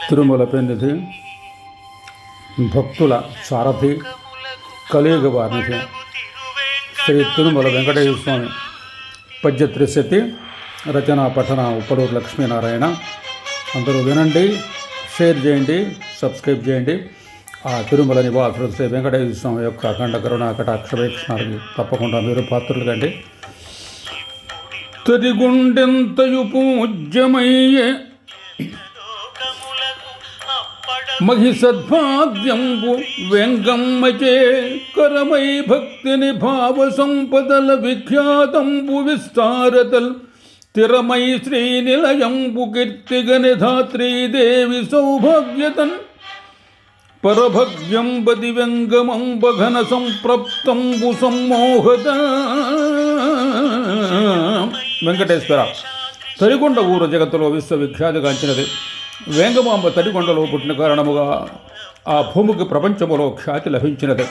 తిరుమల పెన్నిధి భక్తుల సారథి కలియుగ వారినిధి శ్రీ తిరుమల వెంకటేశ్వర స్వామి పద్య త్రిశతి రచన పఠన ఉప్పలూరు లక్ష్మీనారాయణ. అందరూ వినండి, షేర్ చేయండి, సబ్స్క్రైబ్ చేయండి. ఆ తిరుమల నివాసులు శ్రీ వెంకటేశ్వర స్వామి యొక్క అఖండ కరుణ కటాక్ష వీక్షణానికి తప్పకుండా మీరు పాత్రలు కండి. తదిగుండెంతయు పూజ్యమయ్యే మహిసద్భాగ్యంబు వెంగమ్మచే కరమై భక్తిని భావ సంపదల విఖ్యాతంబు విస్తారతల్ తిరమై శ్రీనిలయంబు కీర్తిగని ధాత్రీదేవి సౌభాగ్యతన్ పరభగ్యంబది వెంగమంబఘన సంప్రప్తంబు సమ్మోహత. వెంకటేశ్వర తరికొండ ఊరు జగత్తులో విశ్వవిఖ్యాతిగాంచినది. వేంగమాంబ తడికొండలో పుట్టిన కారణముగా ఆ భూమికి ప్రపంచములో ఖ్యాతి లభించినది.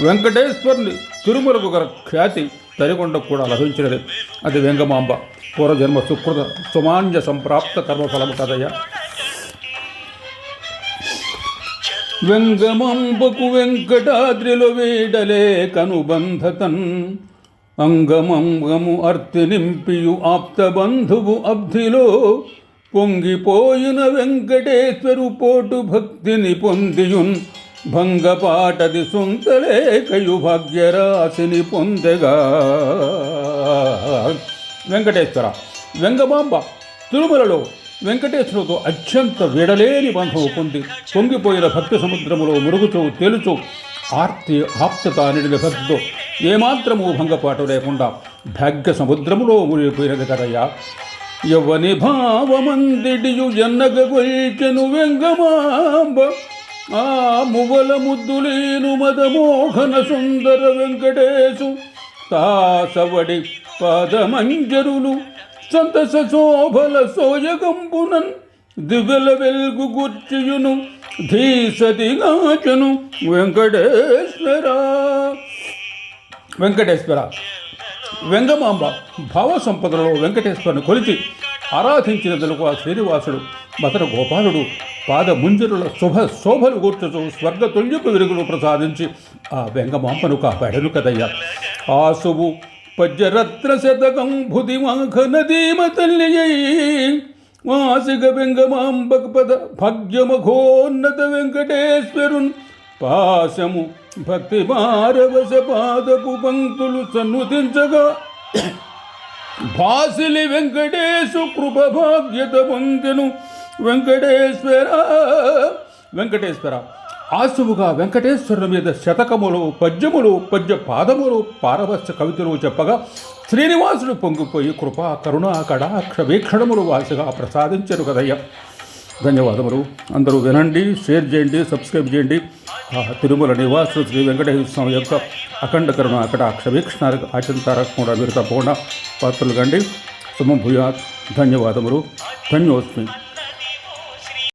వెంకటేశ్వరుని తిరుమలకు గల ఖ్యాతి తడికొండకు కూడా లభించినది. అది వేంగమాంబ పూర్వజన్మ సుకృత సుమాన్య సంప్రాప్త కర్మఫలము కదయ్య. వెంగమాంబకు వెంకటాద్రిలో వేడలే కనుబంధతన్ అంగమంగము అర్తి నింపియు ఆప్త బంధువు అబ్ధిలో పొంగిపోయిన వెంకటేశ్వరు పోటు భక్తిని పొందియున్ భంగపాటది సొంతలేకయు భాగ్యరాశిని పొందెగా. వెంకటేశ్వర వెంగమాంబ తిరుమలలో వెంకటేశ్వరుతో అత్యంత విడలేని బంధము పొంది పొంగిపోయిన భక్తి సముద్రములో మురుగుచూ తేలుచూ ఆప్తత నిడిన భక్తితో ఏమాత్రము భంగపాటు లేకుండా భాగ్య సముద్రములో మునిగిపోయినది కదయ్యా. యవ్వని భావమందిడియు ఎన్నగొల్చెను వెంగమాంబ ఆ మువ్వల ముద్దులేను మదమోహన సుందర వెంకటేశు తాసవడి పాదమంజరులు సంతస శోభల సోయగంబునన్ దివ్యల వెల్గు గుర్చియును ధీసతిగాచను వెంకటేశ్వర. వెంకటేశ్వర వెంగమాంబ భావ సంపదలో వెంకటేశ్వరుని కొలిచి ఆరాధించినందుకు ఆ శ్రీనివాసుడు మతన గోపాలుడు పాద ముంజరుల శోభలు కూర్చుతూ స్వర్గతుల్యపు విరుగులు ప్రసాదించి ఆ వెంగమాంబను కాపాడను కదయ్యా. ఆసువు పద్యరత్న శతకం భుదిమాఖ నదీమ తల్లియై వాసిగ వెంగమాంబక పద భాగ్యమఘోన్నత వెంకటేశ్వరున్ పాశము భక్తి మారవశ పాదపు పంక్తులు సన్నుతించగా భాసిలి వెంకటేశు కృప భాగ్యత పొందెను వెంకటేశ్వర. వెంకటేశ్వర ఆశువుగా వెంకటేశ్వరుని మీద శతకములు పద్యములు పద్య పాదములు పారవస్య కవితలు చెప్పగా శ్రీనివాసుడు పొంగిపోయి కృపా కరుణా కడాక్ష వీక్షణములు వాసిగా ప్రసాదించరు కదయ్య. ధన్యవాదములు. అందరూ వినండి, షేర్ చేయండి, సబ్స్క్రైబ్ చేయండి. తిరుమల నివాసులు శ్రీ వెంకటేశ్వర స్వామి యొక్క అఖండ కరుణ కటాక్ష వీక్షణాలకు ఆచంతారకుండా మీరు తప్పకుండా పాత్రలు కండి. శుభం భూయాత్. ధన్యవాదములు. ధన్యోస్మి.